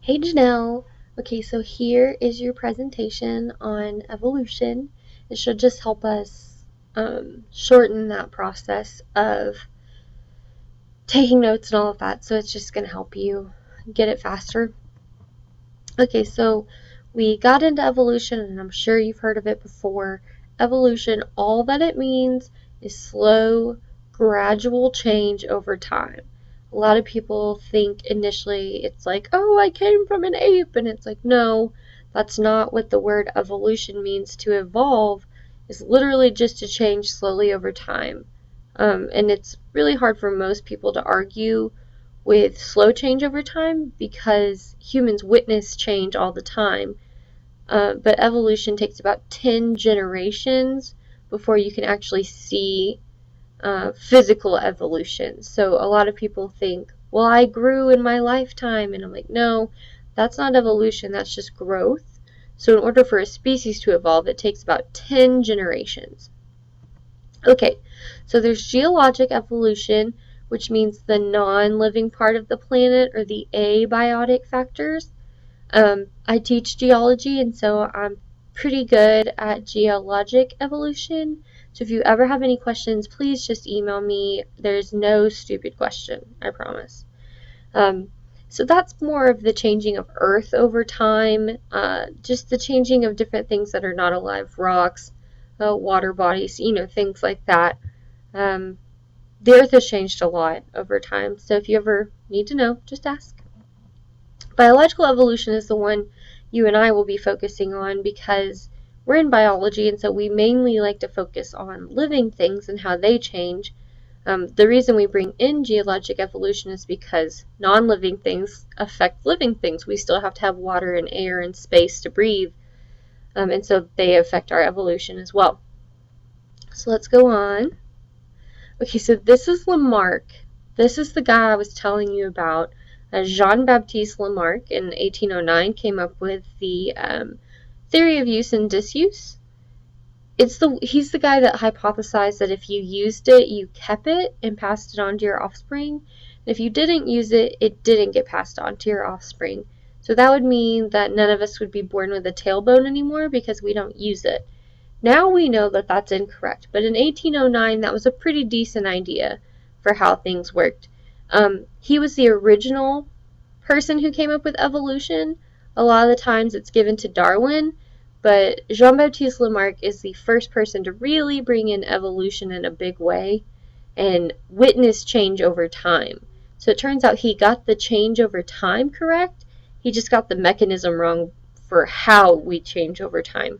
Hey Janelle. Okay, so here is your presentation on evolution. It should just help us shorten that process of taking notes and all of that. So it's just going to help you get it faster. Okay, so we got into evolution, and I'm sure you've heard of it before. Evolution, all that it means is slow, gradual change over time. A lot of people think initially it's like, oh, I came from an ape, and it's like, no, that's not what the word evolution means. To evolve is literally just to change slowly over time. And it's really hard for most people to argue with slow change over time because humans witness change all the time. But evolution takes about 10 generations before you can actually see physical evolution. So a lot of people think, well, I grew in my lifetime. And I'm like, no, that's not evolution, that's just growth. So in order for a species to evolve, it takes about 10 generations. Okay, so there's geologic evolution, which means the non-living part of the planet, or the abiotic factors. I teach geology, and so I'm pretty good at geologic evolution. So if you ever have any questions, please just email me. There's no stupid question, I promise. Um, so that's more of the changing of Earth over time, just the changing of different things that are not alive, rocks, water bodies, things like that. Um, the Earth has changed a lot over time, so if you ever need to know, just ask. Biological evolution is the one you and I will be focusing on because we're in biology, and so we mainly like to focus on living things and how they change. The reason we bring in geologic evolution is because non-living things affect living things. We still have to have water and air and space to breathe, and so they affect our evolution as well. So let's go on. Okay, so this is Lamarck. This is the guy I was telling you about. Jean-Baptiste Lamarck in 1809 came up with the theory of use and disuse. He's the guy that hypothesized that if you used it, you kept it and passed it on to your offspring. And if you didn't use it, it didn't get passed on to your offspring. So that would mean that none of us would be born with a tailbone anymore because we don't use it. Now we know that that's incorrect, but in 1809 that was a pretty decent idea for how things worked. He was the original person who came up with evolution. A lot of the times it's given to Darwin, but Jean-Baptiste Lamarck is the first person to really bring in evolution in a big way and witness change over time. So it turns out he got the change over time correct. He just got the mechanism wrong for how we change over time.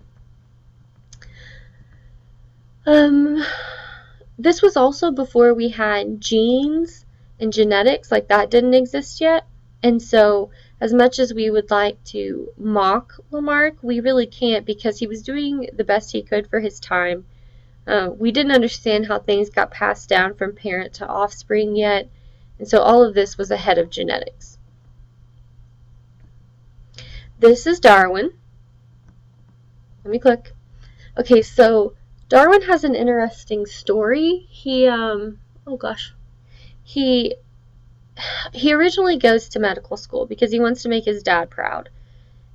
This was also before we had genes and genetics, like that didn't exist yet. And so as much as we would like to mock Lamarck, we really can't because he was doing the best he could for his time. We didn't understand how things got passed down from parent to offspring yet, and so all of this was ahead of genetics. This is Darwin. Let me click. Okay, so Darwin has an interesting story. He originally goes to medical school because he wants to make his dad proud.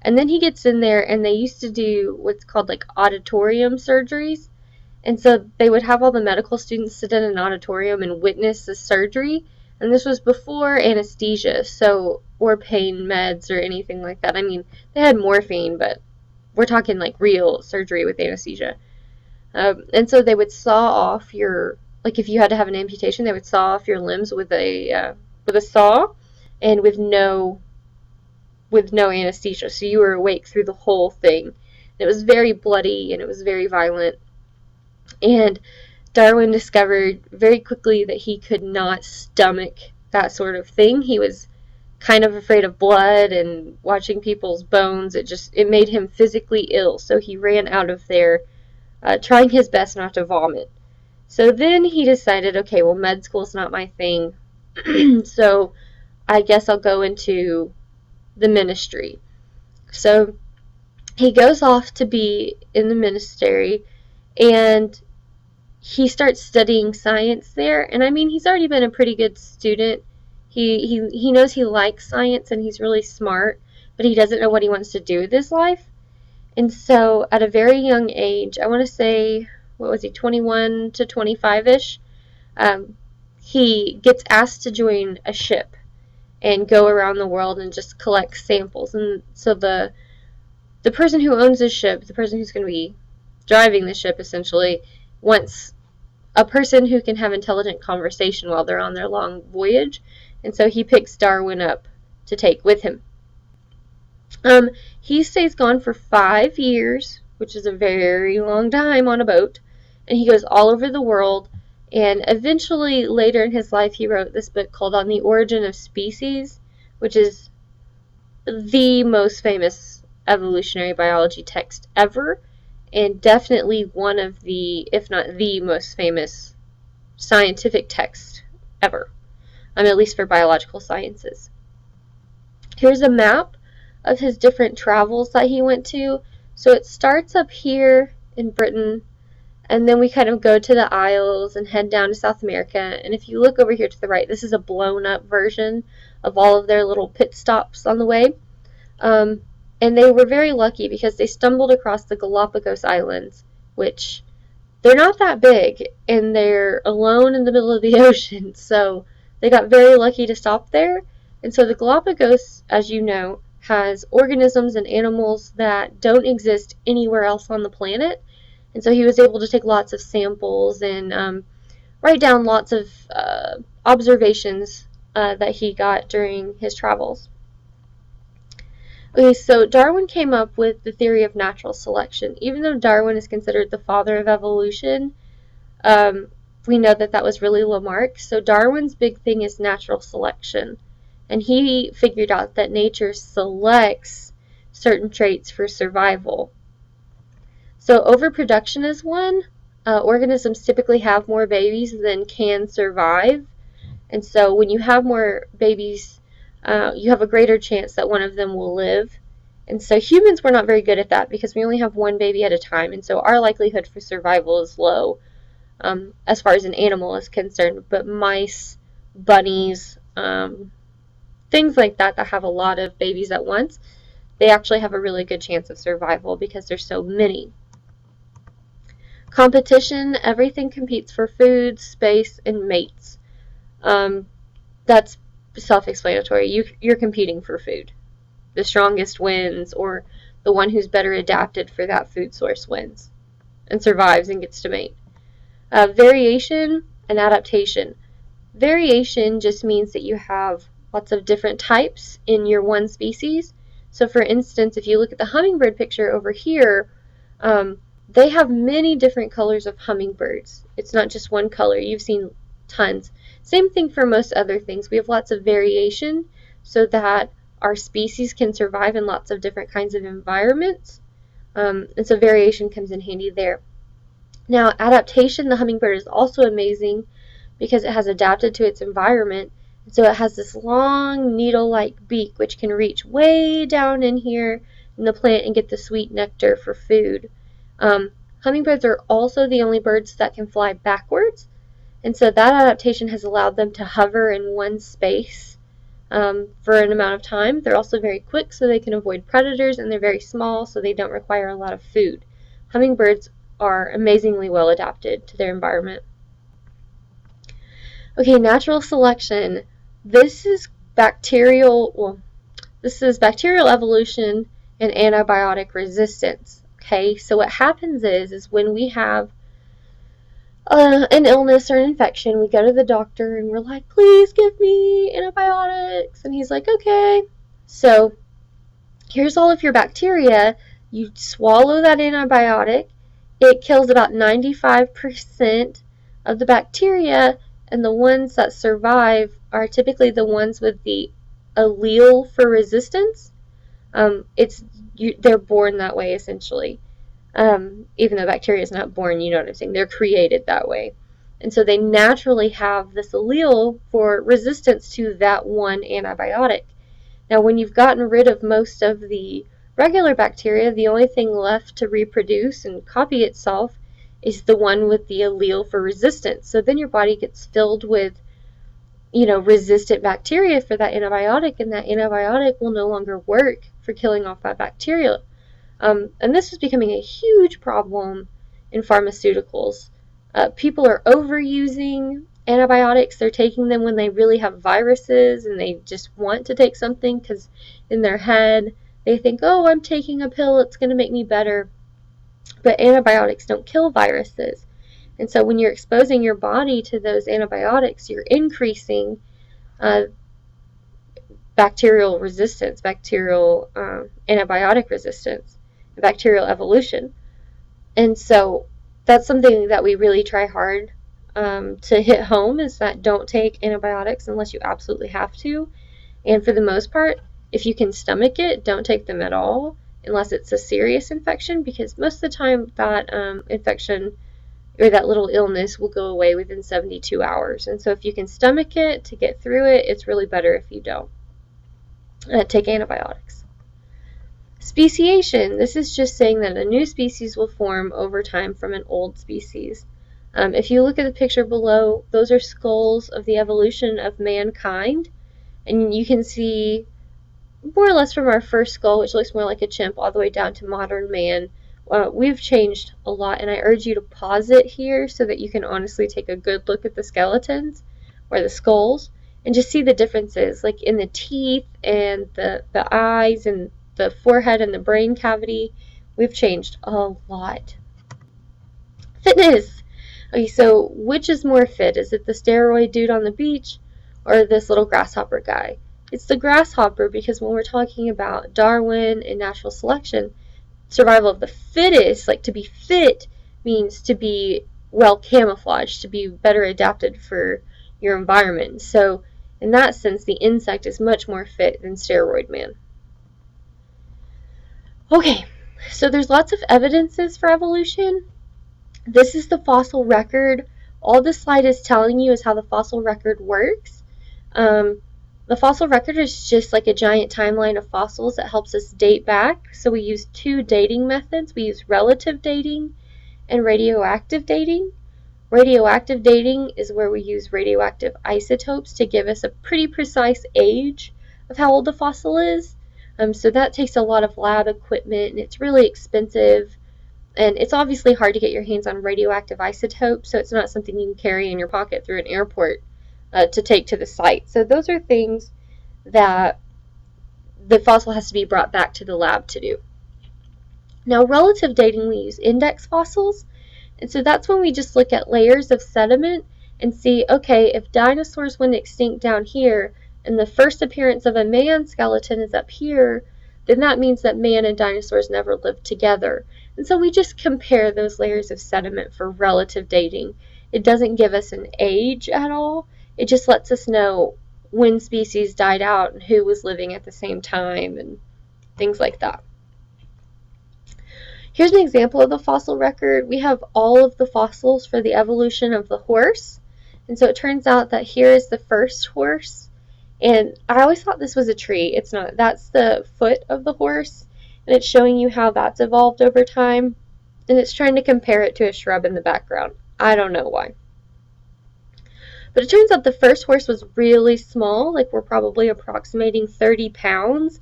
And then he gets in there, and they used to do what's called like auditorium surgeries. And so they would have all the medical students sit in an auditorium and witness the surgery. And this was before anesthesia, or pain meds or anything like that. I mean, they had morphine, but we're talking like real surgery with anesthesia. And so they would saw off if you had to have an amputation, they would saw off your limbs with a saw, and with no anesthesia. So you were awake through the whole thing. And it was very bloody and it was very violent. And Darwin discovered very quickly that he could not stomach that sort of thing. He was kind of afraid of blood and watching people's bones. It made him physically ill. So he ran out of there, trying his best not to vomit. So then he decided, okay, well, med school's not my thing. So I guess I'll go into the ministry. So he goes off to be in the ministry, and he starts studying science there. And I mean, he's already been a pretty good student. He knows he likes science, and he's really smart, but he doesn't know what he wants to do with his life. And so at a very young age, I want to say, what was he, 21 to 25-ish, he gets asked to join a ship and go around the world and just collect samples. And so the person who owns the ship, the person who's going to be driving the ship essentially, wants a person who can have intelligent conversation while they're on their long voyage. And so he picks Darwin up to take with him. He stays gone for 5 years, which is a very long time on a boat, and he goes all over the world. And eventually, later in his life, he wrote this book called On the Origin of Species, which is the most famous evolutionary biology text ever, and definitely one of the, if not the most famous scientific text ever, at least for biological sciences. Here's a map of his different travels that he went to. So it starts up here in Britain, and then we kind of go to the Isles and head down to South America. And if you look over here to the right, this is a blown up version of all of their little pit stops on the way. And they were very lucky because they stumbled across the Galapagos Islands, which they're not that big, and they're alone in the middle of the ocean. So they got very lucky to stop there. And so the Galapagos, as you know, has organisms and animals that don't exist anywhere else on the planet. And so he was able to take lots of samples and write down lots of observations that he got during his travels. Okay, so Darwin came up with the theory of natural selection. Even though Darwin is considered the father of evolution, we know that that was really Lamarck. So Darwin's big thing is natural selection. And he figured out that nature selects certain traits for survival. So overproduction is one. Organisms typically have more babies than can survive. And so when you have more babies, you have a greater chance that one of them will live. And so humans were not very good at that because we only have one baby at a time. And so our likelihood for survival is low as far as an animal is concerned. But mice, bunnies, things like that have a lot of babies at once, they actually have a really good chance of survival because there's so many. Competition, everything competes for food, space, and mates. That's self-explanatory. You're competing for food. The strongest wins, or the one who's better adapted for that food source wins and survives and gets to mate. Variation and adaptation. Variation just means that you have lots of different types in your one species. So for instance, if you look at the hummingbird picture over here, they have many different colors of hummingbirds. It's not just one color. You've seen tons. Same thing for most other things. We have lots of variation so that our species can survive in lots of different kinds of environments. And so variation comes in handy there. Now, adaptation, the hummingbird is also amazing because it has adapted to its environment. So it has this long needle-like beak which can reach way down in here in the plant and get the sweet nectar for food. Hummingbirds are also the only birds that can fly backwards, and so that adaptation has allowed them to hover in one space for an amount of time. They're also very quick, so they can avoid predators, and they're very small, so they don't require a lot of food. Hummingbirds are amazingly well adapted to their environment. Okay, natural selection. This is bacterial evolution and antibiotic resistance. Okay, so what happens is when we have an illness or an infection, we go to the doctor and we're like, please give me antibiotics. And he's like, okay. So here's all of your bacteria. You swallow that antibiotic. It kills about 95% of the bacteria, and the ones that survive are typically the ones with the allele for resistance. They're born that way, essentially. Even though bacteria is not born, you know what I'm saying. They're created that way. And so they naturally have this allele for resistance to that one antibiotic. Now, when you've gotten rid of most of the regular bacteria, the only thing left to reproduce and copy itself is the one with the allele for resistance. So then your body gets filled with resistant bacteria for that antibiotic, and that antibiotic will no longer work for killing off that bacteria. And this is becoming a huge problem in pharmaceuticals. People are overusing antibiotics. They're taking them when they really have viruses and they just want to take something because in their head they think, oh, I'm taking a pill, it's going to make me better. But antibiotics don't kill viruses. And so when you're exposing your body to those antibiotics, you're increasing uh, bacterial resistance, bacterial antibiotic resistance, bacterial evolution. And so that's something that we really try hard to hit home, is that don't take antibiotics unless you absolutely have to. And for the most part, if you can stomach it, don't take them at all unless it's a serious infection, because most of the time that infection or that little illness will go away within 72 hours. And so if you can stomach it to get through it, it's really better if you don't take antibiotics. Speciation. This is just saying that a new species will form over time from an old species. If you look at the picture below, those are skulls of the evolution of mankind, and you can see more or less from our first skull, which looks more like a chimp, all the way down to modern man. We've changed a lot, and I urge you to pause it here so that you can honestly take a good look at the skeletons or the skulls and just see the differences, like in the teeth and the eyes and the forehead and the brain cavity. We've changed a lot. Fitness. Okay, so which is more fit? Is it the steroid dude on the beach or this little grasshopper guy? It's the grasshopper, because when we're talking about Darwin and natural selection, survival of the fittest, like to be fit means to be well camouflaged, to be better adapted for your environment. So in that sense, the insect is much more fit than steroid man. Okay, so there's lots of evidences for evolution. This is the fossil record. All this slide is telling you is how the fossil record works. The fossil record is just like a giant timeline of fossils that helps us date back. So we use two dating methods. We use relative dating and radioactive dating. Radioactive dating is where we use radioactive isotopes to give us a pretty precise age of how old the fossil is. So that takes a lot of lab equipment, and it's really expensive. And it's obviously hard to get your hands on radioactive isotopes, so it's not something you can carry in your pocket through an airport to take to the site. So those are things that the fossil has to be brought back to the lab to do. Now, relative dating, we use index fossils. And so that's when we just look at layers of sediment and see, okay, if dinosaurs went extinct down here and the first appearance of a man skeleton is up here, then that means that man and dinosaurs never lived together. And so we just compare those layers of sediment for relative dating. It doesn't give us an age at all. It just lets us know when species died out and who was living at the same time and things like that. Here's an example of the fossil record. We have all of the fossils for the evolution of the horse. And so it turns out that here is the first horse. And I always thought this was a tree. It's not. That's the foot of the horse. And it's showing you how that's evolved over time. And it's trying to compare it to a shrub in the background. I don't know why. But it turns out the first horse was really small. Like, we're probably approximating 30 pounds,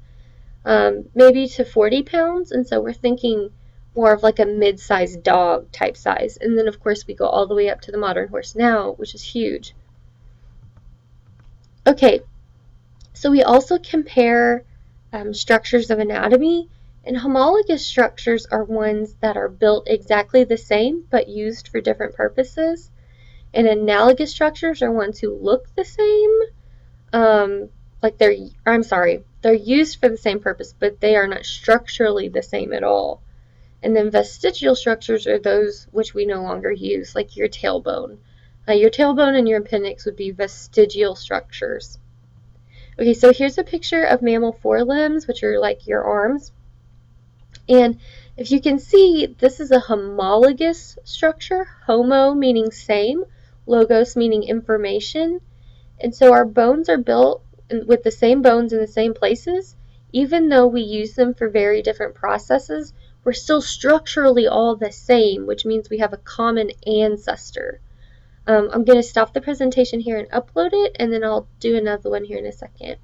maybe to 40 pounds. And so we're thinking more of like a mid-sized dog type size. And then, of course, we go all the way up to the modern horse now, which is huge. Okay, so we also compare structures of anatomy, and homologous structures are ones that are built exactly the same but used for different purposes. And analogous structures are ones who look the same, they're used for the same purpose, but they are not structurally the same at all. And then vestigial structures are those which we no longer use, like your tailbone. Your tailbone and your appendix would be vestigial structures. Okay, so here's a picture of mammal forelimbs, which are like your arms. And if you can see, this is a homologous structure. Homo meaning same, logos meaning information. And so our bones are built with the same bones in the same places. Even though we use them for very different processes, we're still structurally all the same, which means we have a common ancestor. I'm going to stop the presentation here and upload it, and then I'll do another one here in a second.